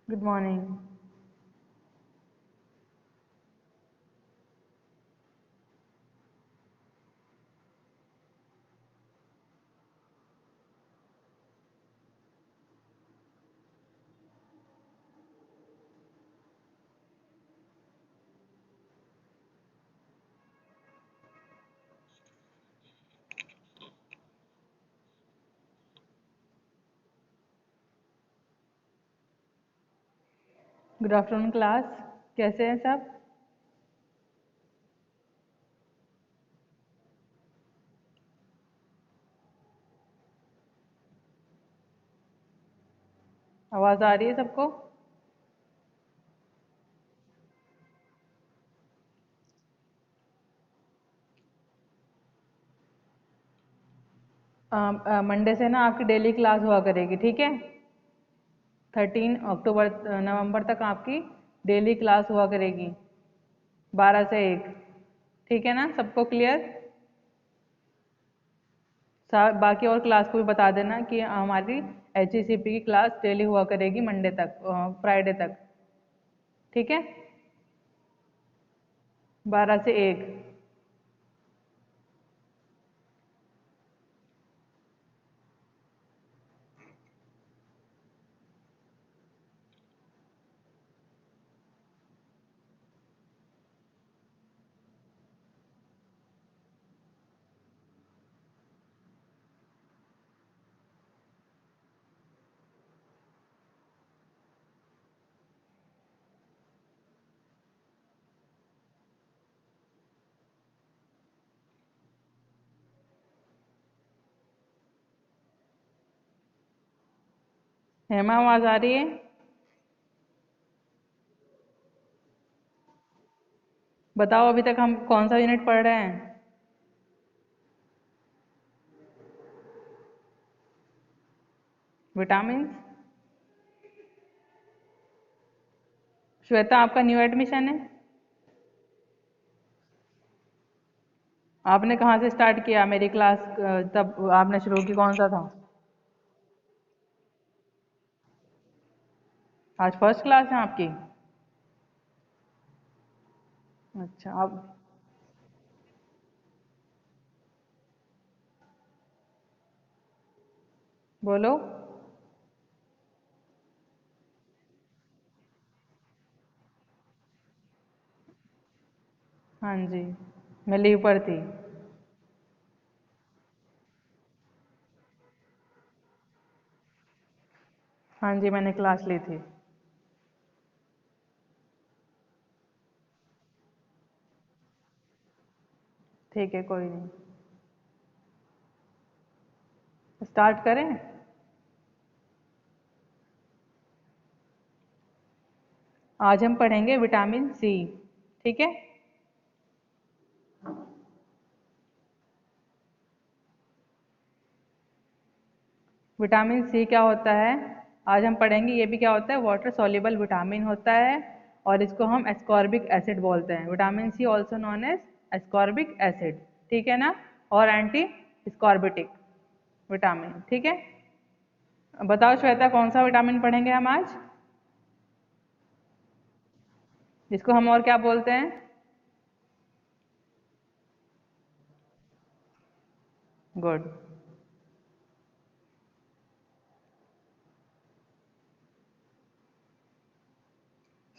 Good morning. Good afternoon class, कैसे हैं सब? आवाज़ आ रही है सबको? मंडे से ना आपकी डेली क्लास हुआ करेगी, ठीक है। 13 नवंबर तक आपकी डेली क्लास हुआ करेगी, 12 से 1। ठीक है ना, सबको क्लियर। बाकी और क्लास को भी बता देना कि हमारी HECP की क्लास डेली हुआ करेगी मंडे तक, फ्राइडे तक। ठीक है, 12 से 1। हेमा, आवाज आ रही है? बताओ अभी तक हम कौन सा यूनिट पढ़ रहे हैं? विटामिन। श्वेता, आपका न्यू एडमिशन है? आपने कहाँ से स्टार्ट किया मेरी क्लास? तब आपने शुरू की कौन सा था? आज फर्स्ट क्लास है आपकी? अच्छा, अब बोलो। हाँ जी, मैं लीव पर थी। हाँ जी, मैंने क्लास ली थी। ठीक है, कोई नहीं। स्टार्ट करें? आज हम पढ़ेंगे विटामिन सी। ठीक है। विटामिन सी क्या होता है आज हम पढ़ेंगे। ये भी क्या होता है, वाटर सॉल्युबल विटामिन होता है, और इसको हम एस्कॉर्बिक एसिड बोलते हैं। Vitamin C also known as ascorbic acid. ठीक है ना, और एंटी स्कॉर्बिटिक विटामिन। ठीक है। बताओ श्वेता, कौन सा विटामिन पढ़ेंगे हम आज, जिसको हम और क्या बोलते हैं? गुड।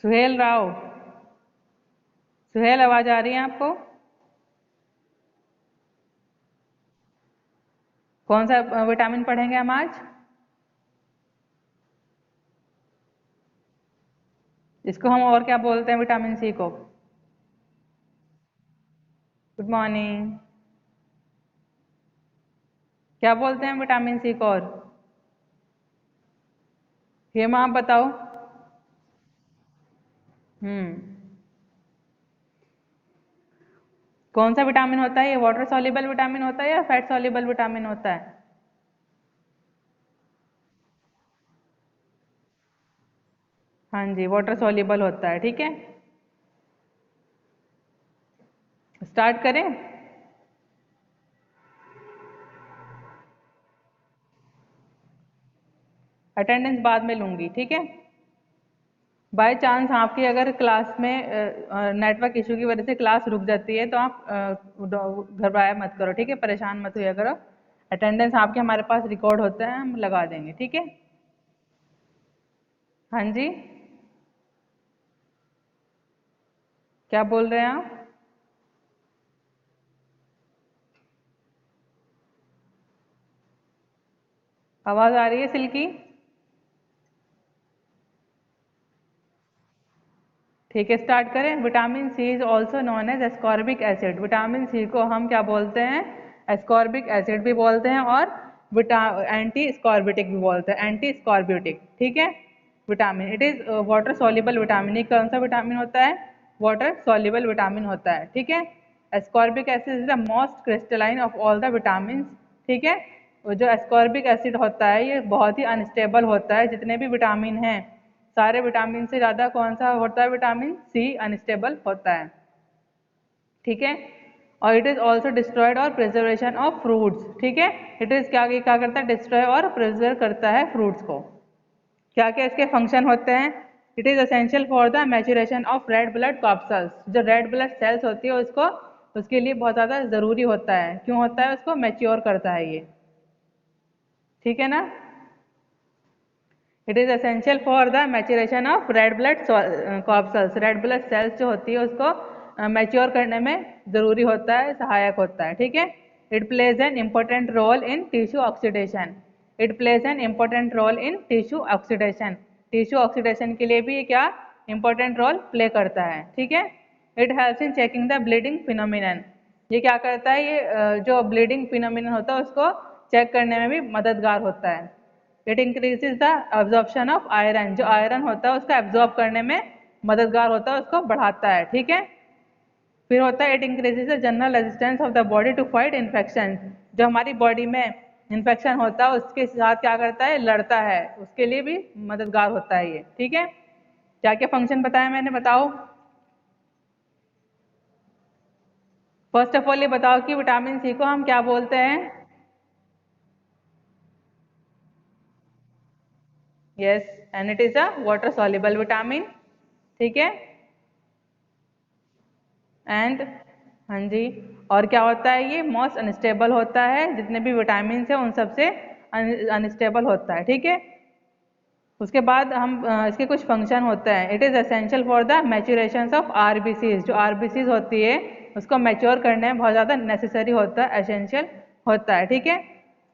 सुहेल राव। सुहेल, आवाज आ रही है आपको? कौन सा विटामिन पढ़ेंगे हम आज? इसको हम और क्या बोलते हैं, विटामिन सी को? Good morning. क्या बोलते हैं विटामिन सी को और? हेमा, आप बताओ। हम्म। कौन सा विटामिन होता है ये? वाटर सॉल्युबल विटामिन होता है या फैट सॉल्युबल विटामिन होता है? हाँ जी, वाटर सॉल्युबल होता है। ठीक है, स्टार्ट करें? अटेंडेंस बाद में लूंगी, ठीक है। बाय चांस आपकी अगर क्लास में नेटवर्क इशू की वजह से क्लास रुक जाती है, तो आप घबराया मत करो, ठीक है, परेशान मत हुआ करो। अटेंडेंस आपके हमारे पास रिकॉर्ड होता है, हम लगा देंगे, ठीक है। हाँ जी, क्या बोल रहे हैं आप? आवाज आ रही है सिल्की? ठीक है, स्टार्ट करें। Vitamin C is also known as ascorbic acid. Vitamin C को हम क्या बोलते हैं? एस्कॉर्बिक एसिड भी बोलते हैं, और एंटी स्कॉर्बिटिक भी बोलते हैं, एंटी स्कॉर्ब्यूटिक। ठीक है। Vitamin, it is water soluble vitamin. ये कौन सा विटामिन होता है? वाटर सॉल्युबल विटामिन होता है। ठीक है। Ascorbic acid is the most crystalline of all the vitamin. ठीक है। वो जो एस्कॉर्बिक एसिड होता है ये बहुत ही अनस्टेबल होता है। जितने भी विटामिन हैं सारे विटामिन से ज़्यादा कौन सा होता है, विटामिन सी अनस्टेबल होता है। ठीक है, और इट इज़ ऑल्सो डिस्ट्रॉयड और प्रिजर्वेशन ऑफ फ्रूट्स। ठीक है, इट इज़ क्या करता है, डिस्ट्रॉय और प्रिजर्व करता है फ्रूट्स को। क्या क्या इसके फंक्शन होते हैं, it is essential for the maturation of red blood corpuscles. जो रेड ब्लड सेल्स होती है उसको, उसके लिए बहुत ज़्यादा ज़रूरी होता है। क्यों होता है, उसको मैच्योर करता है ये। ठीक है ना, it is essential for the maturation of red blood corpuscles. Red blood cells जो होती है उसको मैच्योर करने में ज़रूरी होता है, सहायक होता है। ठीक है, it plays an important role in tissue oxidation. It plays an important role in tissue oxidation. Tissue oxidation के लिए भी ये क्या इम्पोर्टेंट रोल प्ले करता है। ठीक है, it helps in checking the bleeding phenomenon. ये क्या करता है, ये जो ब्लीडिंग फिनोमिनन होता है उसको चेक करने में भी मददगार होता है। It increases the absorption of iron. जो आयरन होता है उसको एब्जॉर्ब करने में मददगार होता है, उसको बढ़ाता है। ठीक है, फिर होता है it increases the general resistance of the body to fight infection. जो हमारी बॉडी में इन्फेक्शन होता है उसके साथ क्या करता है, लड़ता है, उसके लिए भी मददगार होता है ये। ठीक है, क्या क्या फंक्शन बताया मैंने, बताओ। फर्स्ट ऑफ ऑल ये बताओ कि विटामिन सी को हम क्या बोलते हैं। Yes, and it is a water soluble vitamin. ठीक है, एंड हाँ जी, और क्या होता है, ये मोस्ट अनस्टेबल होता है। जितने भी विटामिन है उन सबसे अनस्टेबल होता है। ठीक है, उसके बाद हम इसके कुछ फंक्शन होते हैं। It is essential for the maturation of RBCs. जो आरबीसीज होती है उसको मैच्योर करने में बहुत ज़्यादा नेसेसरी होता है, एसेंशियल होता है। ठीक है,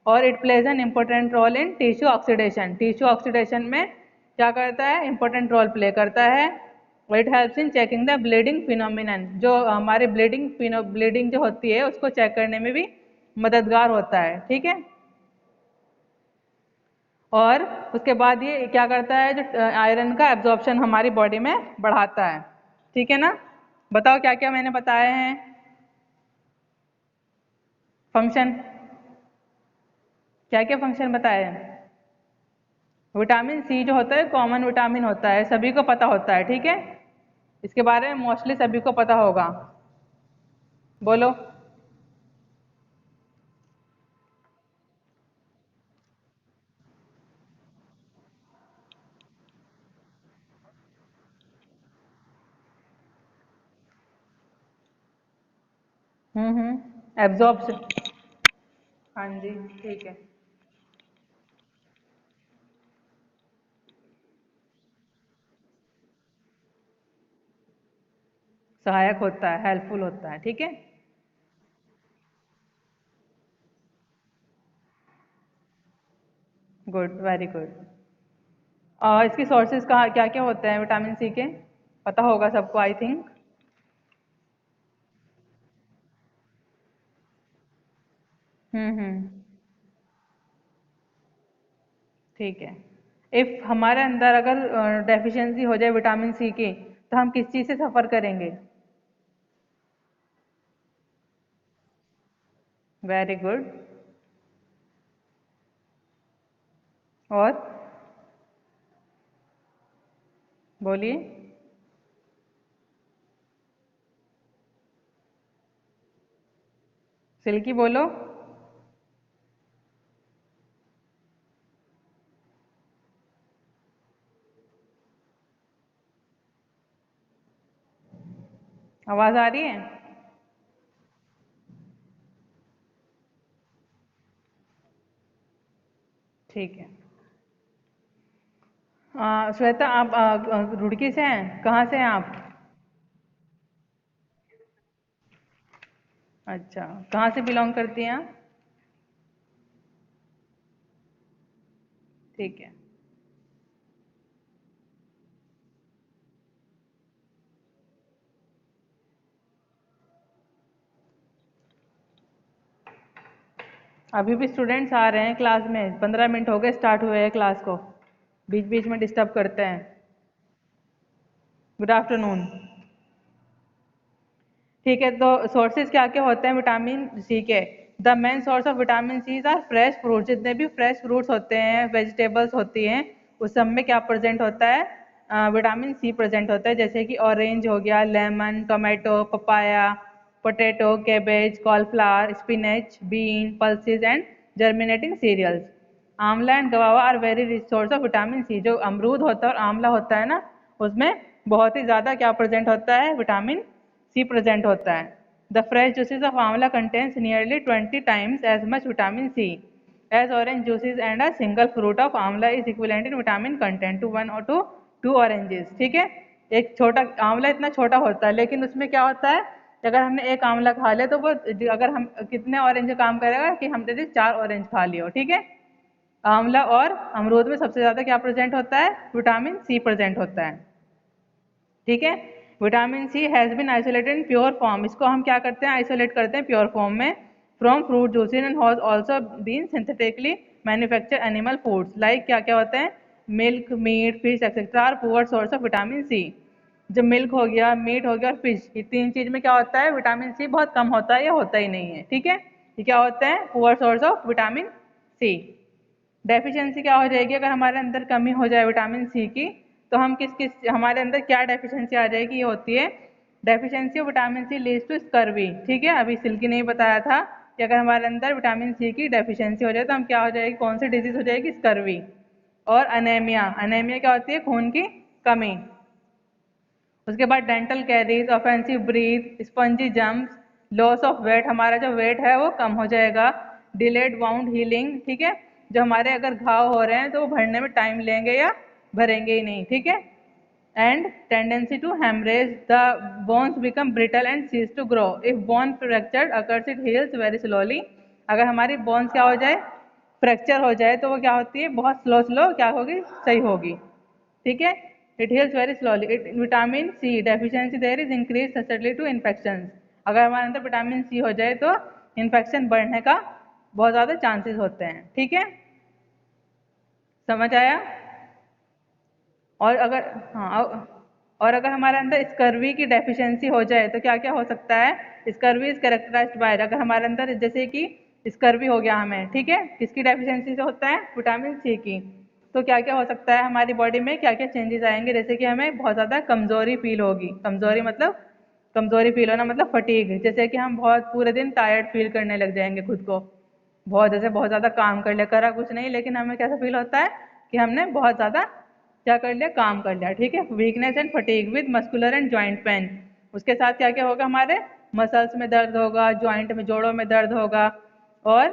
और it plays an important role in tissue oxidation. Tissue oxidation में क्या करता है, इंपॉर्टेंट रोल प्ले करता है। It helps in checking the bleeding phenomenon. जो हमारे ब्लीडिंग जो होती है उसको चेक करने में भी मददगार होता है। ठीक है, और उसके बाद ये क्या करता है, जो आयरन का एब्जॉर्प्शन हमारी बॉडी में बढ़ाता है। ठीक है ना, बताओ क्या क्या मैंने बताए हैं फंक्शन, क्या क्या फंक्शन बताए हैं। विटामिन सी जो होता है कॉमन विटामिन होता है, सभी को पता होता है। ठीक है, इसके बारे में मोस्टली सभी को पता होगा, बोलो। एब्जॉर्ब, हाँ जी, ठीक है, सहायक होता है, हेल्पफुल होता है। ठीक है, गुड, वेरी गुड। इसकी सोर्सेज कहाँ क्या क्या होते हैं विटामिन सी के, पता होगा सबको आई थिंक। हम्म, ठीक है। इफ हमारे अंदर अगर डेफिशिएंसी हो जाए विटामिन सी की तो हम किस चीज़ से सफ़र करेंगे। वेरी गुड, और बोलिए, सिल्की बोलो। आवाज़ आ रही है। ठीक है, श्वेता आप रुड़की से हैं, कहाँ से हैं आप। अच्छा, कहाँ से बिलोंग करती हैं आप। ठीक है, अभी भी स्टूडेंट्स आ रहे हैं क्लास में, 15 मिनट हो गए स्टार्ट हुए हैं क्लास को, बीच बीच में डिस्टर्ब करते हैं। Good afternoon. ठीक है, तो सोर्सेज क्या क्या होते हैं विटामिन सी के। The main source of vitamin C are fresh fruit, जितने भी फ्रेश फ्रूट्स होते हैं, वेजिटेबल्स होती हैं, उस सब में क्या प्रेजेंट होता है, विटामिन सी प्रेजेंट होता है। जैसे कि ऑरेंज हो गया, lemon, tomato, papaya, potato, cabbage, cauliflower, spinach, bean, pulses and germinating cereals. Amla and guava are very rich source of vitamin C. जो अमरूद होता है और आंवला होता है ना, उसमें बहुत ही ज़्यादा क्या प्रेजेंट होता है, विटामिन सी प्रेजेंट होता है। द फ्रेश जूसेस ऑफ आंवला contains nearly 20 times as much vitamin C as orange juices and a single fruit of amla is equivalent in vitamin content to 1 or to 2 oranges। ठीक है, एक छोटा आंवला इतना छोटा होता है, लेकिन उसमें क्या होता है, अगर हमने एक आंवला खा लिया तो वो अगर हम कितने ऑरेंज काम करेगा कि हम जैसे 4 ऑरेंज खा लियो। ठीक है, आंवला और अमरूद में सबसे ज़्यादा क्या प्रेजेंट होता है, विटामिन सी प्रेजेंट होता है। ठीक है, vitamin C has been isolated in pure form, इसको हम क्या करते हैं, आइसोलेट करते हैं प्योर फॉर्म में, from fruit juices and has also been synthetically manufacture animal foods like क्या क्या होते हैं, milk, meat, fish etcetera are poor source of vitamin C. जब मिल्क हो गया, मीट हो गया और फिश, ये तीन चीज़ में क्या होता है, विटामिन सी बहुत कम होता है या होता ही नहीं है। ठीक है, ये क्या होते हैं, poor source of vitamin C. Deficiency क्या हो जाएगी, अगर हमारे अंदर कमी हो जाए विटामिन सी की, तो हम किस किस हमारे अंदर क्या डेफिशिएंसी आ जाएगी, ये होती है deficiency of vitamin C leads to scurvy. ठीक है, अभी सिल्की ने बताया था कि अगर हमारे अंदर विटामिन सी की डेफिशिएंसी हो जाए तो हम क्या हो जाएगी, कौन सी डिजीज हो जाएगी, स्कर्वी। और अनेमिया, अनेमिया क्या होती है, खून की कमी। उसके बाद dental caries, offensive breath, spongy gums, loss of weight, हमारा जो वेट है वो कम हो जाएगा। डिलेड वाउंड हीलिंग, ठीक है, जो हमारे अगर घाव हो रहे हैं तो वो भरने में टाइम लेंगे या भरेंगे ही नहीं। ठीक है, and tendency to haemorrhage, the bones become brittle and cease to grow, if bone fractured occurs it heals very slowly. अगर हमारी बोन्स क्या हो जाए, फ्रैक्चर हो जाए, तो वो क्या होती है, बहुत स्लो स्लो क्या होगी, सही होगी। ठीक है, it heals very slowly. It vitamin C deficiency there is increase susceptibility to infection. अगर हमारे अंदर विटामिन सी हो जाए तो इन्फेक्शन बढ़ने का बहुत ज़्यादा चांसेस होते हैं। ठीक है, समझ आया। और अगर हाँ, और अगर हमारे अंदर स्कर्वी की डेफिशिएंसी हो जाए तो क्या क्या हो सकता है, स्कर्वी इज कैरेक्टराइज्ड बाय, अगर हमारे अंदर जैसे कि स्कर्वी हो गया हमें, ठीक है, किसकी डेफिशिएंसी से होता है, विटामिन सी की, तो क्या क्या हो सकता है, हमारी बॉडी में क्या क्या चेंजेस आएंगे, जैसे कि हमें बहुत ज़्यादा कमजोरी फील होगी। कमजोरी मतलब, कमजोरी फील होना मतलब फटीग, जैसे कि हम बहुत पूरे दिन टायर्ड फील करने लग जाएंगे खुद को, बहुत जैसे बहुत ज़्यादा काम कर लिया, करा कुछ नहीं, लेकिन हमें कैसा फील होता है कि हमने बहुत ज़्यादा क्या कर लिया, काम कर लिया। ठीक है, weakness and fatigue with muscular and joint pain, उसके साथ क्या क्या होगा, हमारे मसल्स में दर्द होगा, जॉइंट में, जोड़ों में दर्द होगा, और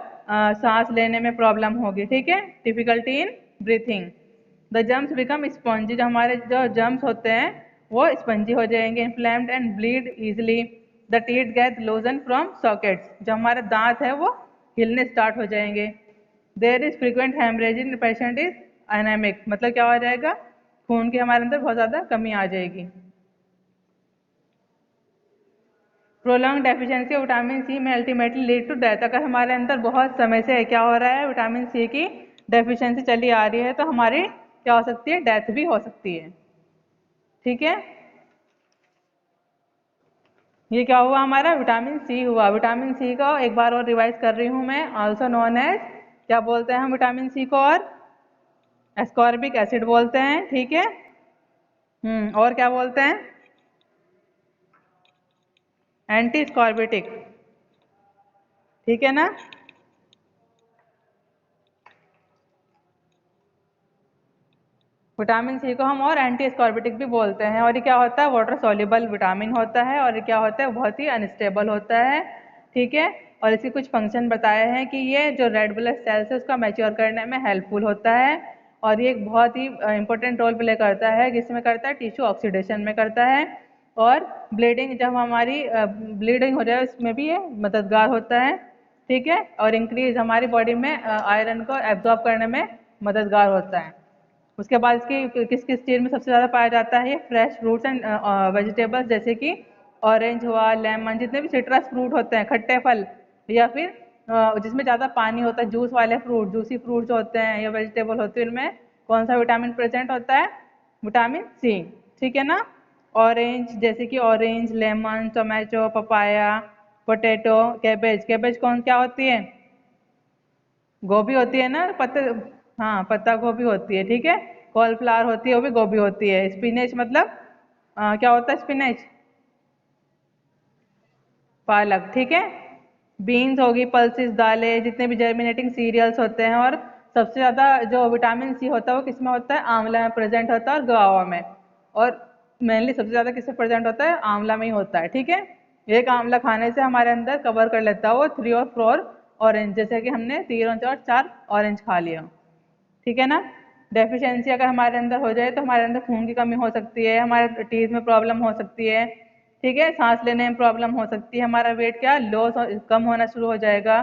सांस लेने में प्रॉब्लम होगी। ठीक है, difficulty in breathing. The germs become spongy, जो हमारे जो जम्स होते हैं वो स्पंजी हो जाएंगे। Inflamed and bleed easily. The teeth get loosen from sockets, जो हमारे दांत है वो हिलने स्टार्ट हो जाएंगे। There is frequent haemorrhage in patient is anaemic, मतलब क्या हो जाएगा, खून की हमारे अंदर बहुत ज़्यादा कमी आ जाएगी। Prolong deficiency of vitamin C में अल्टीमेटली लीड टू डेथ, अगर हमारे अंदर बहुत समय से क्या हो रहा है, विटामिन सी की डेफिशिएंसी चली आ रही है, तो हमारी क्या हो सकती है, डेथ भी हो सकती है। ठीक है, ये क्या हुआ, हमारा विटामिन सी हुआ। विटामिन सी का एक बार और रिवाइज कर रही हूँ मैं, ऑल्सो नोन एज, क्या बोलते हैं हम विटामिन सी को, और एस्कॉर्बिक एसिड बोलते हैं। ठीक है, और क्या बोलते हैं, एंटी स्कॉर्बिटिक। ठीक है ना, विटामिन सी को हम और एंटी स्कॉर्बिटिक भी बोलते हैं। और ये क्या होता है, वाटर सॉल्युबल विटामिन होता है, और ये क्या होता है, बहुत ही अनस्टेबल होता है। ठीक है, और इसके कुछ फंक्शन बताए हैं कि ये जो रेड ब्लड सेल्स है उसका मैच्योर करने में हेल्पफुल होता है, और ये एक बहुत ही इंपॉर्टेंट रोल प्ले करता है, किसमें करता है, टिश्यू ऑक्सीडेशन में करता है। और ब्लीडिंग, जब हमारी ब्लीडिंग हो जाए उसमें भी ये मददगार होता है। ठीक है, और इंक्रीज हमारी बॉडी में आयरन को एब्जॉर्ब करने में मददगार होता है। उसके बाद इसकी किस किस चीज़ में सबसे ज़्यादा पाया जाता है, ये फ्रेश फ्रूट्स एंड वेजिटेबल्स, जैसे कि ऑरेंज हुआ, लेमन, जितने भी सिट्रस फ्रूट होते हैं, खट्टे फल, या फिर जिसमें ज़्यादा पानी होता है, जूस वाले फ्रूट, जूसी फ्रूट्स होते हैं या वेजिटेबल होते हैं, उनमें कौन सा विटामिन प्रेजेंट होता है, विटामिन सी। ठीक है ना, ऑरेंज, जैसे कि orange, lemon, tomato, papaya, potato, cabbage, cabbage कौन क्या होती है? गोभी होती है ना, पत्ते, हाँ पत्ता गोभी होती है, ठीक है। कॉलीफ्लावर होती है, वो भी गोभी होती है। स्पिनच मतलब क्या होता है स्पिनच? पालक, ठीक है। बीन्स होगी, पल्सेस, दालें, जितने भी जर्मिनेटिंग सीरियल्स होते हैं। और सबसे ज़्यादा जो विटामिन सी होता है वो किसमें होता है? आंवला में प्रेजेंट होता है और गुआवा में। और मेनली सबसे ज़्यादा किसमें प्रेजेंट होता है? आंवला में ही होता है, ठीक है। एक आंवला खाने से हमारे अंदर कवर कर लेता है वो 3 और 4 ऑरेंज, जैसे कि हमने 3 और 4 ऑरेंज खा लिया, ठीक है ना। डेफिशिएंसी अगर हमारे अंदर हो जाए तो हमारे अंदर खून की कमी हो सकती है, हमारे टीथ में प्रॉब्लम हो सकती है, ठीक है। सांस लेने में प्रॉब्लम हो सकती है, हमारा वेट क्या लॉस कम होना शुरू हो जाएगा,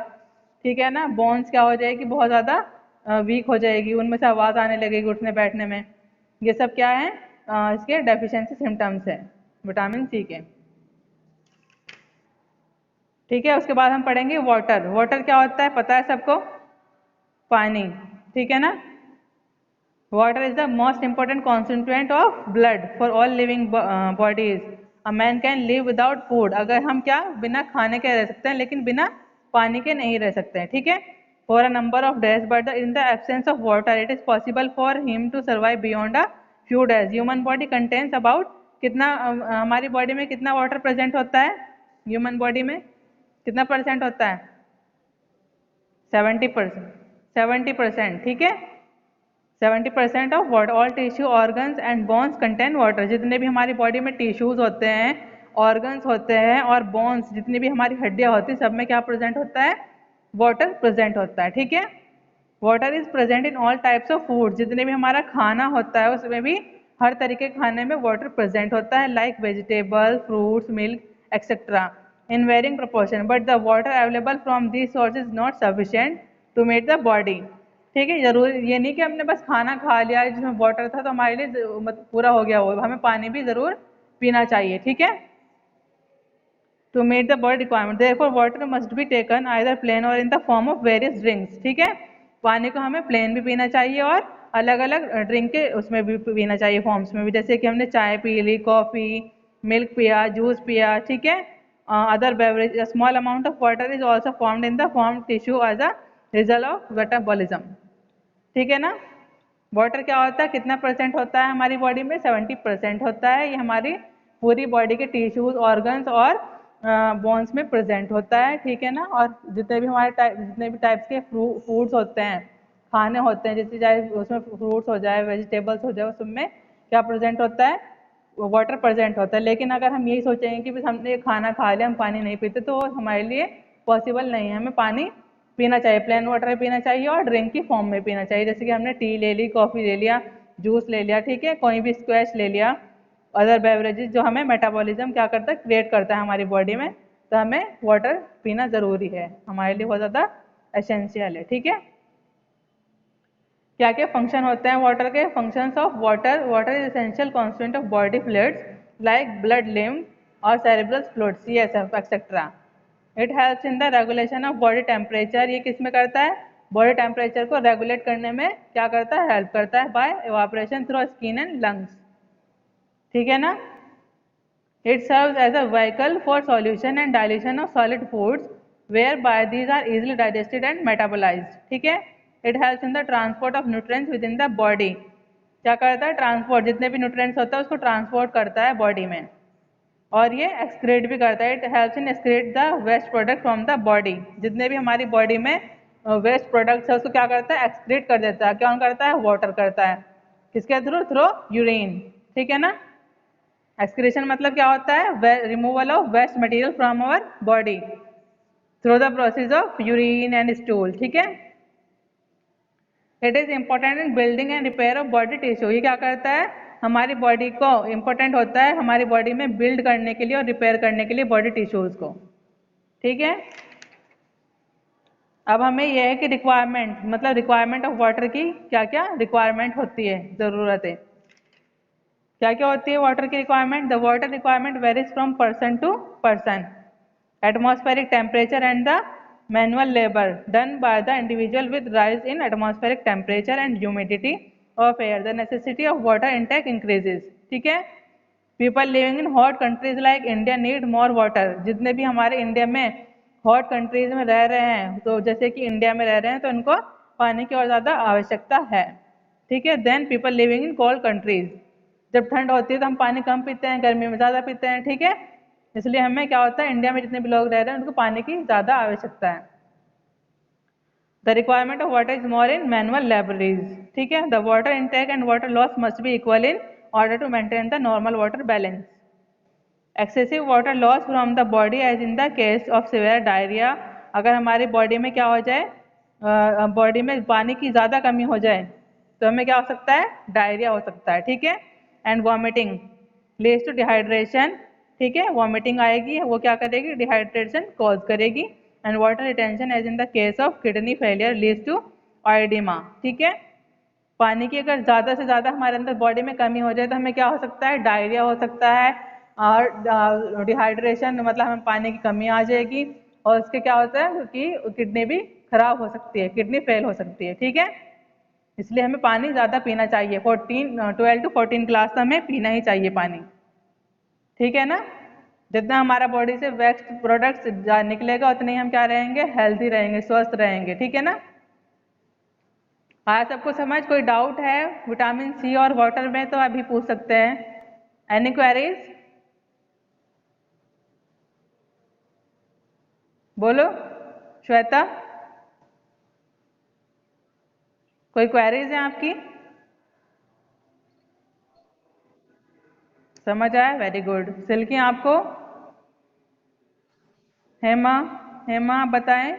ठीक है ना। बोन्स क्या हो जाएगी? बहुत ज़्यादा वीक हो जाएगी, उनमें से आवाज़ आने लगेगी उठने बैठने में। ये सब क्या है? इसके डेफिशिएंसी सिम्टम्स है विटामिन सी के, ठीक है। उसके बाद हम पढ़ेंगे वाटर। वाटर क्या होता है पता है सबको? पानी, ठीक है ना। Water is the most important constituent of blood for all living bodies. A man can live without food. अगर हम क्या बिना खाने के रह सकते हैं, लेकिन बिना पानी के नहीं रह सकते हैं, ठीक है। For a number of days, but in the absence of water, it is possible for him to survive beyond a few days. Human body contains about कितना हमारी बॉडी में कितना वाटर प्रेजेंट होता है? ह्यूमन बॉडी में कितना percent होता है? 70%। 70%, ठीक है। 70% of water. All tissue, organs and bones contain water. जितने भी हमारी बॉडी में टिश्यूज होते हैं, ऑर्गन्स होते हैं और बोन्स, जितनी भी हमारी हड्डियां होती हैं, सब में क्या प्रेजेंट होता है? वाटर प्रेजेंट होता है, ठीक है। Water is present in all types of food. जितने भी हमारा खाना होता है उसमें भी हर तरीके के खाने में वाटर प्रेजेंट होता है, like vegetable, fruits, milk etcetera, in varying proportion. But the water available from this source is not sufficient to meet the body, ठीक है। जरूर ये नहीं कि हमने बस खाना खा लिया जिसमें वाटर था तो हमारे लिए पूरा हो गया, वो हमें पानी भी जरूर पीना चाहिए, ठीक है, to meet the body requirement. Therefore water must be taken either plain or in the form of various drinks, ठीक है। पानी को हमें प्लेन भी पीना चाहिए और अलग अलग ड्रिंक के उसमें भी पीना चाहिए, फॉर्म्स में भी, जैसे कि हमने चाय पी ली, कॉफ़ी, मिल्क पिया, जूस पिया, ठीक है। Other beverage. A small amount of water is also formed in the form tissue as a result of metabolism, ठीक है ना। वाटर क्या होता है? कितना परसेंट होता है हमारी बॉडी में? 70% होता है। ये हमारी पूरी बॉडी के टिश्यूज, ऑर्गन्स और बोन्स में प्रेजेंट होता है, ठीक है ना। और जितने भी हमारे जितने भी टाइप्स के फूड्स होते हैं, खाने होते हैं, जैसे चाहे उसमें फ्रूट्स हो जाए, वेजिटेबल्स हो जाए, उसमें क्या प्रेजेंट होता है? वाटर प्रेजेंट होता है। लेकिन अगर हम यही सोचेंगे कि बस हमने खाना खा लिया, हम पानी नहीं पीते, तो हमारे लिए पॉसिबल नहीं है। हमें पानी पीना चाहिए, प्लेन वाटर पीना चाहिए और ड्रिंक की फॉर्म में पीना चाहिए, जैसे कि हमने टी ले ली, कॉफ़ी ले लिया, जूस ले लिया, ठीक है, कोई भी स्क्वैश ले लिया, अदर बेवरेजेस जो हमें मेटाबॉलिज्म क्या करता है? क्रिएट करता है हमारी बॉडी में। तो हमें वाटर पीना ज़रूरी है, हमारे लिए बहुत ज़्यादा एसेंशियल है, ठीक है। क्या क्या फंक्शन होते हैं वाटर के? Functions of water. Water is essential constituent of body fluids like blood, lymph और cerebral fluid, CSF etcetera. It helps in the regulation of body temperature. ये किस में करता है? बॉडी टेम्परेचर को रेगुलेट करने में क्या करता है? हेल्प करता है by evaporation through skin and lungs, ठीक है ना। It serves as a vehicle for solution and dilution of solid foods whereby these are easily digested and metabolised, ठीक है। It helps in the transport of nutrients within the body. क्या करता है? Transport, जितने भी nutrients होता है उसको ट्रांसपोर्ट करता है बॉडी में। और ये एक्सक्रीट भी करता है। It helps in excrete the waste product from the body. जितने भी हमारी बॉडी में वेस्ट प्रोडक्ट्स है उसको क्या करता है? एक्सक्रीट कर देता है। कौन करता है? वाटर करता है। किसके थ्रू? थ्रू यूरिन, ठीक है ना। एक्सक्रीशन मतलब क्या होता है? Removal of waste material from our body through the process of urine and stool, ठीक है। It is important in building and repair of body tissue. ये क्या करता है? हमारी बॉडी को इंपॉर्टेंट होता है हमारी बॉडी में बिल्ड करने के लिए और रिपेयर करने के लिए बॉडी टिश्यूज को, ठीक है। अब हमें यह है कि रिक्वायरमेंट, मतलब रिक्वायरमेंट ऑफ वाटर की क्या क्या रिक्वायरमेंट होती है, ज़रूरतें क्या क्या होती है वाटर की requirement? The water requirement varies from person to person. Atmospheric temperature and the manual labour done by the individual with rise in atmospheric temperature and humidity of air the necessity of water intake increases, ठीक है। People living in hot countries like India need more water. जितने भी हमारे India में hot countries में रह रहे हैं, तो जैसे कि इंडिया में रह रहे हैं, तो इनको पानी की और ज़्यादा आवश्यकता है। ठीक है। Then people living in cold countries, जब ठंड होती है तो हम पानी कम पीते हैं, गर्मी में ज़्यादा पीते हैं। ठीक है। इसलिए हमें क्या होता है, इंडिया में जितने भी लोग रह रहे हैं उनको पानी की ज़्यादा आवश्यकता है। The requirement of water is more in manual laboratories. ठीक है। The water intake and water loss must be equal in order to maintain the normal water balance. Excessive water loss from the body as in the case of severe diarrhoea. अगर हमारी body में क्या हो जाए, body में पानी की ज़्यादा कमी हो जाए तो हमें क्या हो सकता है, डायरिया हो सकता है। ठीक है। And vomiting leads to dehydration. ठीक है। वॉमिटिंग आएगी, वो क्या करेगी, डिहाइड्रेशन कॉज करेगी। And water retention as in the case of kidney failure leads to oedema. ठीक है। पानी की अगर ज़्यादा से ज़्यादा हमारे अंदर बॉडी में कमी हो जाए तो हमें क्या हो सकता है, डायरिया हो सकता है, और डिहाइड्रेशन मतलब हमें पानी की कमी आ जाएगी, और उसके क्या होता है कि किडनी भी खराब हो सकती है, किडनी फेल हो सकती है। ठीक है। इसलिए हमें पानी ज़्यादा पीना चाहिए, 12 to 14 ग्लास हमें पीना ही चाहिए पानी। ठीक है ना। जितना हमारा बॉडी से वेस्ट प्रोडक्ट्स निकलेगा उतने ही हम क्या रहेंगे, हेल्थी रहेंगे, स्वस्थ रहेंगे। ठीक है ना। आया सबको समझ? कोई डाउट है विटामिन सी और वाटर में तो अभी पूछ सकते हैं। Any queries? बोलो श्वेता, कोई क्वेरीज है आपकी? समझ आया? Very good. सिल्की आपको? हेमा, हेमा आप बताएं।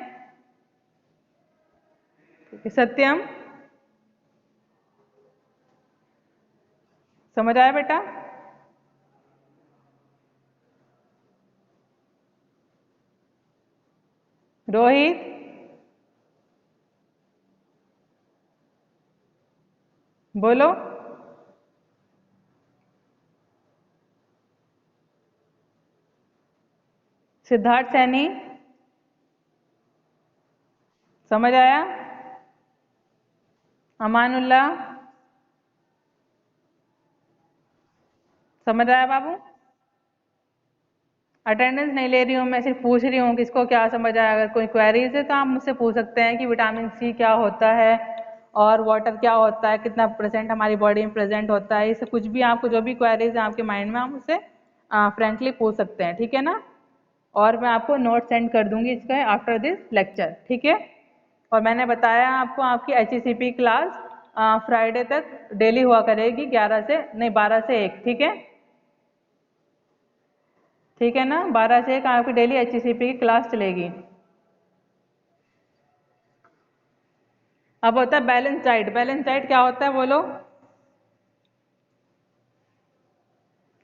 सत्यम समझ आया बेटा? रोहित, बोलो। सिद्धार्थ सैनी, समझ आया? अमानुल्लाह, समझ आया बाबू? अटेंडेंस नहीं ले रही हूँ मैं, सिर्फ पूछ रही हूँ किसको क्या समझ आया। अगर कोई क्वेरीज है तो आप मुझसे पूछ सकते हैं कि विटामिन सी क्या होता है और वाटर क्या होता है, कितना परसेंट हमारी बॉडी में प्रेजेंट होता है। इससे कुछ भी आपको जो भी क्वेरीज है आपके माइंड में, आप मुझसे फ्रेंकली पूछ सकते हैं। ठीक है ना। और मैं आपको नोट सेंड कर दूंगी इसका आफ्टर दिस लेक्चर। ठीक है। और मैंने बताया आपको आपकी HECP क्लास फ्राइडे तक डेली हुआ करेगी, 11 से नहीं 12 से 1। ठीक है। ठीक है ना। 12 से 1 आपकी डेली HECP की क्लास चलेगी। अब होता है बैलेंस डाइट। बैलेंस डाइट क्या होता है बोलो?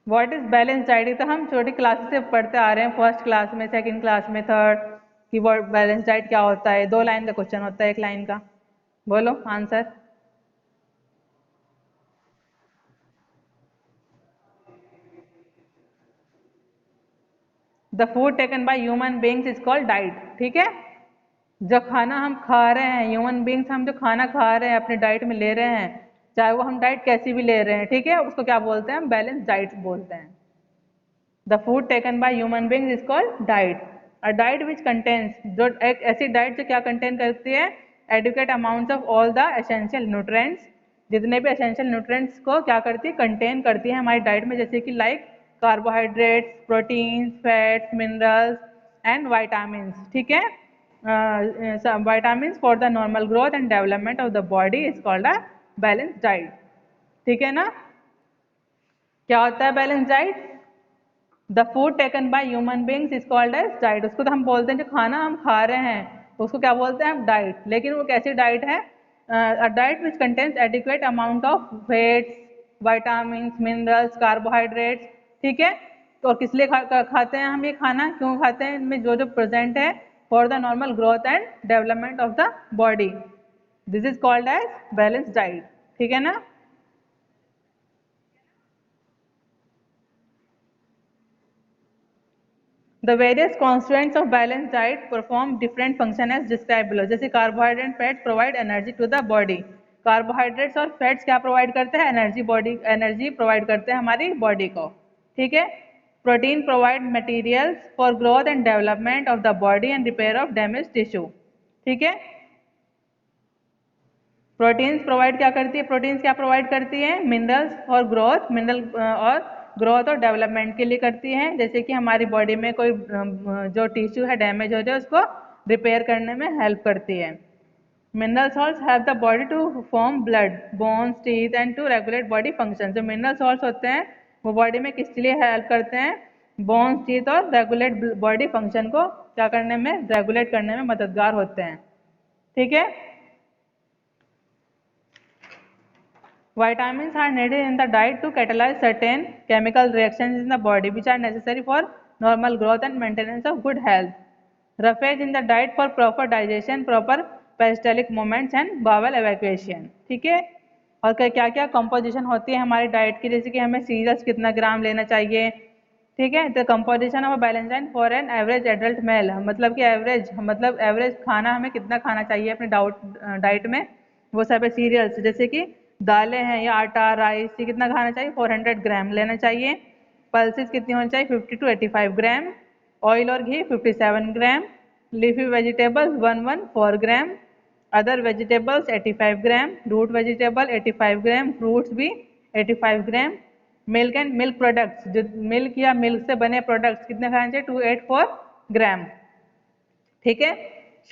What is balance diet? तो हम छोटी क्लास से पढ़ते आ रहे हैं, फर्स्ट क्लास में, सेकंड क्लास में, थर्ड, कि वो बैलेंस डाइट क्या होता है। 2 लाइन का क्वेश्चन होता है, 1 लाइन का। बोलो answer. The food taken by human beings is called diet. ठीक है। जो खाना हम खा रहे हैं, ह्यूमन बींग्स, हम जो खाना खा रहे हैं अपने डाइट में ले रहे हैं, चाहे वो हम डाइट कैसी भी ले रहे हैं, ठीक है, उसको क्या बोलते हैं, हम बैलेंस डाइट बोलते हैं। The food taken by human beings is called diet. A diet which contains, जो एक ऐसी डाइट जो क्या कंटेन करती है, adequate amounts of all the essential nutrients. जितने भी एसेंशियल न्यूट्रिएंट्स को क्या करती है, कंटेन करती है हमारी डाइट में, जैसे कि like carbohydrates, proteins, fats, minerals and vitamin. ठीक है। vitamins for the normal growth and development of the body is called a balanced diet। ठीक है ना। क्या होता है balance diet? The food taken by human beings is called as diet. उसको तो हम बोलते हैं, जो खाना हम खा रहे हैं उसको क्या बोलते हैं हम, डाइट। लेकिन वो कैसी डाइट है? Diet which contains adequate amount of fats, vitamin, minerals, carbohydrates. ठीक है। तो और किस लिए खाते हैं हम ये खाना, क्यों खाते हैं? इनमें जो जो प्रेजेंट है for the normal growth and development of the body. This is called as balance diet. ठीक है ना। The various constituents of balanced diet perform different function as described below। जैसे carbohydrate and fats provide energy to the body. Carbohydrates और fats क्या provide करते हैं, energy, body energy provide करते हैं हमारी बॉडी को। ठीक है। Protein provide materials for growth and development of the body and repair of damage tissue, ठीक है। प्रोटीन्स प्रोवाइड क्या करती है, प्रोटीन्स क्या प्रोवाइड करती है, मिनरल्स और ग्रोथ, मिनरल और ग्रोथ और डेवलपमेंट के लिए करती है। जैसे कि हमारी बॉडी में कोई जो टिश्यू है डैमेज हो जाए उसको रिपेयर करने में हेल्प करती है। Mineral salts have the body to form blood, bones, teeth and to regulate body function. जो मिनरल सॉल्ट्स होते हैं वो बॉडी में किस लिए हेल्प करते हैं, बोन्स, टीथ और रेगुलेट बॉडी फंक्शन को क्या करने में, रेगुलेट करने में मददगार होते हैं, ठीक है। Vitamins are needed in the diet to catalyze certain chemical reactions in the body which are necessary for normal growth and maintenance of good health. Roughage in the diet for proper digestion, proper peristaltic movements and bowel evacuation, ठीक है। और क्या क्या composition होती है हमारी diet की, जैसे कि हमें सीरियल्स कितना ग्राम लेना चाहिए, ठीक है। The composition of balance diet for an average adult mail, मतलब कि एवरेज खाना हमें कितना खाना चाहिए अपने डाइट में, वो सब है सीरियल्स, जैसे कि दालें हैं या आटा, राइस, ये कितना खाना चाहिए, 400 ग्राम लेना चाहिए। पल्सेस कितनी होनी चाहिए, 50 to 85 ग्राम। ऑयल और घी 57 ग्राम। लीफी वेजिटेबल्स 114 ग्राम। अदर वेजिटेबल्स 85 ग्राम। रूट वेजिटेबल 85 ग्राम। फ्रूट्स भी 85 ग्राम। मिल्क एंड मिल्क प्रोडक्ट्स, जो मिल्क या मिल्क से बने प्रोडक्ट्स कितने खाने चाहिए, 284 ग्राम, ठीक है।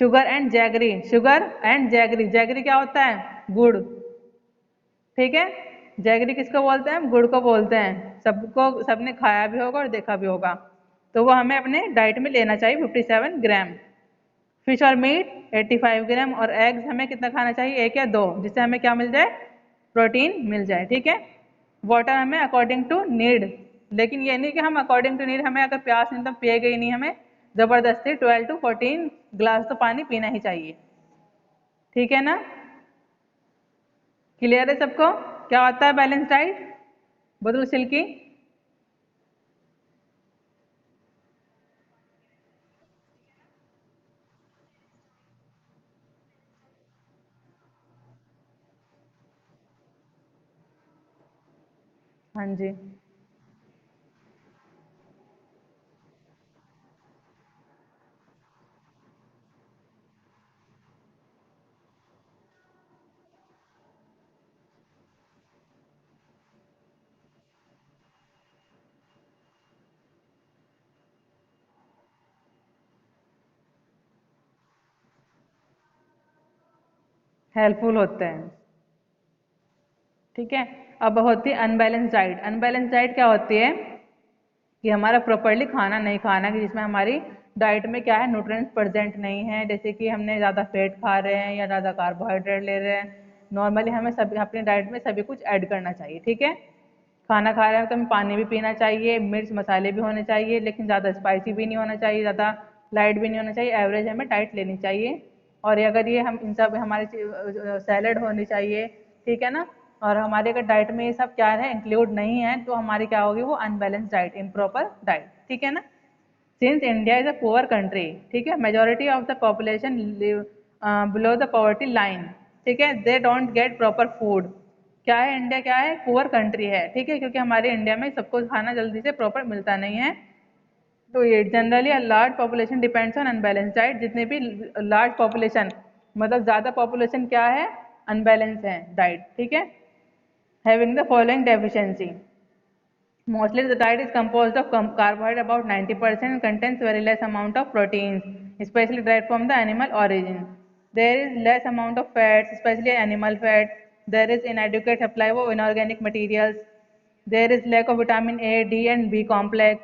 Sugar and jaggery, sugar and jaggery, jaggery क्या होता है, गुड़, ठीक है। जैगरी किसको बोलते हैं, गुड़ को बोलते हैं। सबने खाया भी होगा और देखा भी होगा, तो वो हमें अपने डाइट में लेना चाहिए 57 ग्राम। फिश और मीट 85 ग्राम और एग्स हमें कितना खाना चाहिए, 1 या 2, जिससे हमें क्या मिल जाए, प्रोटीन मिल जाए, ठीक है। वाटर हमें अकॉर्डिंग टू नीड, लेकिन ये नहीं कि हम अकॉर्डिंग टू नीड, हमें अगर प्यास नहीं तो पिएगा ही नहीं, हमें जबरदस्ती 12 to 14 ग्लास तो पानी पीना ही चाहिए, ठीक है ना। क्लियर है सबको, क्या होता है बैलेंस डाइट, बदल सिल्की। हाँ जी, हेल्पफुल होते हैं, ठीक है। अब होती है अनबैलेंस डाइट। अनबैलेंस डाइट क्या होती है कि हमारा प्रॉपरली खाना नहीं खाना, कि जिसमें हमारी डाइट में क्या है, न्यूट्रिएंट्स प्रेजेंट नहीं है, जैसे कि हमने ज़्यादा फैट खा रहे हैं या ज़्यादा कार्बोहाइड्रेट ले रहे हैं। नॉर्मली हमें सभी अपनी डाइट में सभी कुछ ऐड करना चाहिए, ठीक है। खाना खा रहे हैं तो हमें पानी भी पीना चाहिए, मिर्च मसाले भी होने चाहिए, लेकिन ज़्यादा स्पाइसी भी नहीं होना चाहिए, ज़्यादा लाइट भी नहीं होना चाहिए, एवरेज हमें डाइट लेनी चाहिए। और अगर ये हम इन सब हमारे सैलड होनी चाहिए, ठीक है ना। और हमारे अगर डाइट में ये सब क्या है, इंक्लूड नहीं है, तो हमारी क्या होगी, वो अनबैलेंस डाइट, इम्प्रॉपर डाइट, ठीक है ना। Since India is a poor country, ठीक है, majority of the population live below the poverty line, ठीक है, they don't get proper food. क्या है इंडिया, क्या है, पुअर कंट्री है, ठीक है, क्योंकि हमारे इंडिया में सबको खाना जल्दी से प्रॉपर मिलता नहीं है। तो ये generally large population depends on unbalance diet. जितने भी लार्ज पॉपुलेशन, मतलब ज़्यादा पॉपुलेशन क्या है, अनबैलेंस है डाइट, ठीक है। Having the following deficiency, mostly the diet is composed of carbohydrate about 90% and contains very less amount of proteins, especially derived from the animal origin. There is less amount of fats, especially animal fat. There is inadequate supply of inorganic materials. There is lack of vitamin A, D and B complex.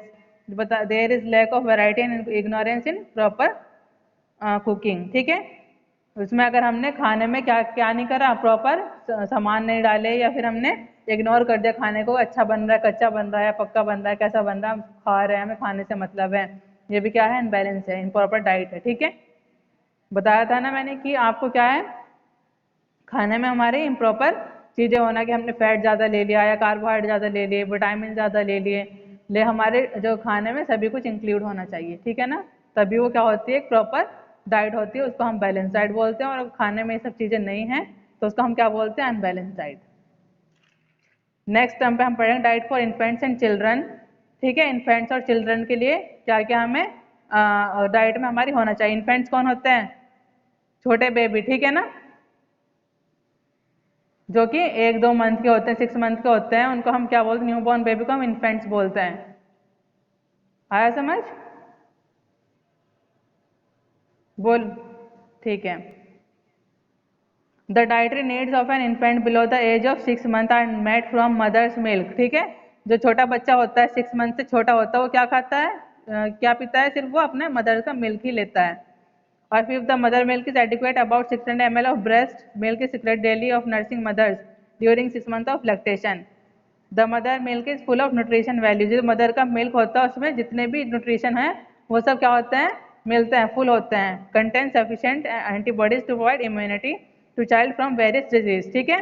But there is lack of variety and ignorance in proper cooking, ठीक है। उसमें अगर हमने खाने में क्या क्या नहीं करा, प्रॉपर सामान नहीं डाले, या फिर हमने इग्नोर कर दिया खाने को, अच्छा बन रहा है, कच्चा बन रहा है, पक्का बन रहा है, कैसा बन रहा है, हम खा रहे हैं, हमें खाने से मतलब है, ये भी क्या है, अनबैलेंस है, इम्प्रॉपर डाइट है, ठीक है। बताया था ना मैंने कि आपको क्या है, खाने में हमारे इम्प्रॉपर चीज़ें होना, कि हमने फैट ज़्यादा ले लिया या कार्बोहाइड्रेट ज़्यादा ले लिए, विटामिन ज़्यादा ले लिए, हमारे जो खाने में सभी कुछ इंक्लूड होना चाहिए, ठीक है ना। तभी वो क्या होती है, एक प्रॉपर डाइट होती है, उसको हम बैलेंस डाइट बोलते हैं। और खाने में ये सब चीज़ें नहीं हैं तो उसको हम क्या बोलते हैं, अनबैलेंस डाइट। नेक्स्ट टर्म पे हम पढ़ेंगे diet for infants and children, ठीक है। इन्फेंट्स और चिल्ड्रन के लिए क्या क्या हमें डाइट में हमारी होना चाहिए। इन्फेंट्स कौन होते हैं? छोटे बेबी, ठीक है ना, जो कि 1-2 मंथ के होते हैं, 6 मंथ के होते हैं, उनको हम क्या बोलते हैं? न्यूबॉर्न बेबी को हम इन्फेंट्स बोलते हैं। आया समझ? बोल, ठीक है। The dietary needs of an infant below the age of 6 month are met from mother's milk, ठीक है। जो छोटा बच्चा होता है 6 मंथ से छोटा होता है वो क्या खाता है, क्या पीता है? सिर्फ वो अपने मदर का मिल्क ही लेता है। और if the mother milk is adequate, about 600 ml of breast milk is secreted daily of nursing mothers during 6 months of lactation. The mother milk is full of nutrition value. जो mother का milk होता है उसमें जितने भी nutrition है वो सब क्या होते हैं? मिलते हैं, फुल होते हैं। Contain sufficient antibodies to avoid immunity to child from various disease, ठीक है।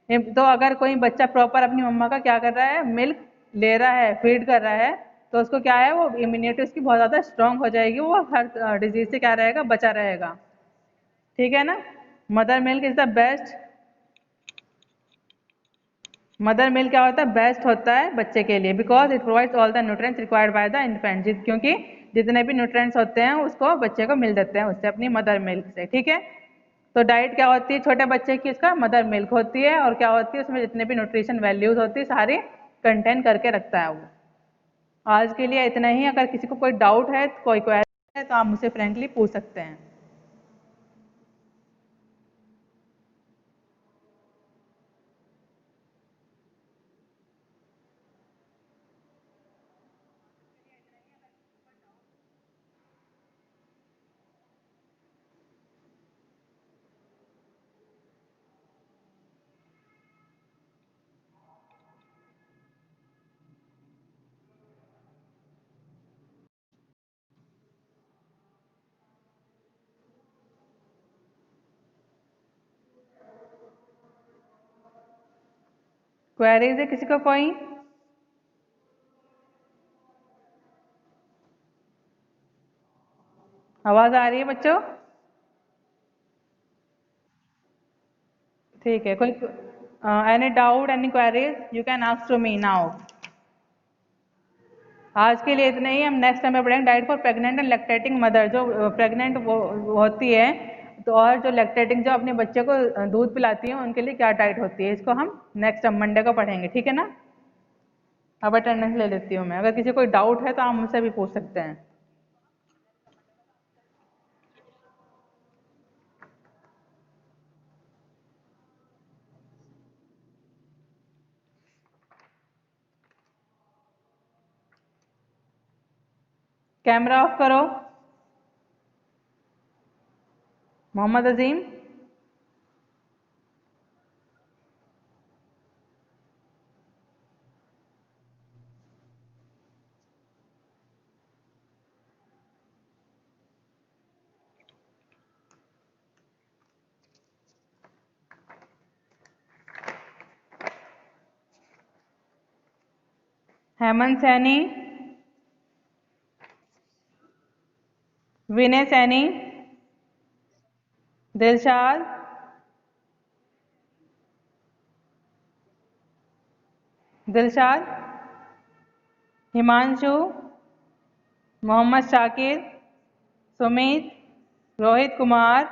तो अगर कोई बच्चा प्रॉपर अपनी मम्मा का क्या कर रहा है, मिल्क ले रहा है, फीड कर रहा है, तो उसको क्या है, वो इम्यूनिटी उसकी बहुत ज़्यादा स्ट्रांग हो जाएगी, वो हर डिजीज से क्या रहेगा, बचा रहेगा, ठीक है ना। Mother milk is the best. Mother milk क्या होता है? बेस्ट होता है बच्चे के लिए, because it provides all the nutrients required by the infant, क्योंकि जितने भी न्यूट्रिएंट्स होते हैं उसको बच्चे को मिल जाते हैं उससे, अपनी मदर मिल्क से, ठीक है। तो डाइट क्या होती है छोटे बच्चे की? उसका मदर मिल्क होती है, और क्या होती है उसमें जितने भी न्यूट्रिशन वैल्यूज होती है सारी कंटेन करके रखता है वो। आज के लिए इतना ही। अगर किसी को कोई डाउट है, कोई क्वेरी है, तो आप मुझसे फ्रेंकली पूछ सकते हैं। क्वेरीज है किसी को कोई? आवाज आ रही है बच्चों? ठीक है। कोई any doubt, any queries, you can ask to me now. आज के लिए इतना ही। हम नेक्स्ट टाइम में पढ़ेंगे diet for pregnant and lactating mother. जो प्रेग्नेंट वो होती है, तो और जो लैक्टेटिंग, जो अपने बच्चे को दूध पिलाती है, उनके लिए क्या डाइट होती है, इसको हम नेक्स्ट मंडे को पढ़ेंगे, ठीक है ना। अब अटेंडेंस ले लेती हूँ मैं। अगर किसी को कोई डाउट है तो आप मुझसे भी पूछ सकते हैं। कैमरा ऑफ करो। मोहम्मद अजीम। हेमंत सैनी। विनय सैनी। दिलशाद। दिलशाद। हिमांशु। मोहम्मद शाकिर। सुमित। रोहित कुमार।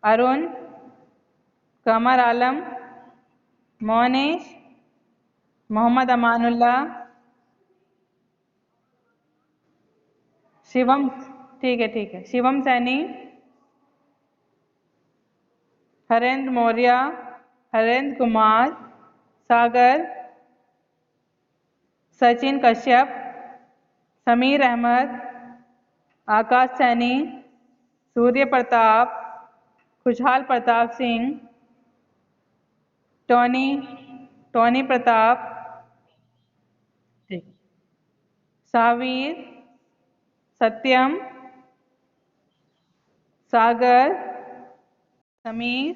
अरुण। कमर आलम। मोनिश। मोहम्मद अमानुल्लाह। शिवम। ठीक है, ठीक है। शिवम सैनी। हरेंद्र मौर्य। हरेंद्र कुमार। सागर। सचिन कश्यप। समीर अहमद। आकाश सैनी। सूर्य प्रताप। खुशहाल प्रताप सिंह। टोनी। टोनी प्रताप। ठीक। सावीर। सत्यम। सागर। समीर।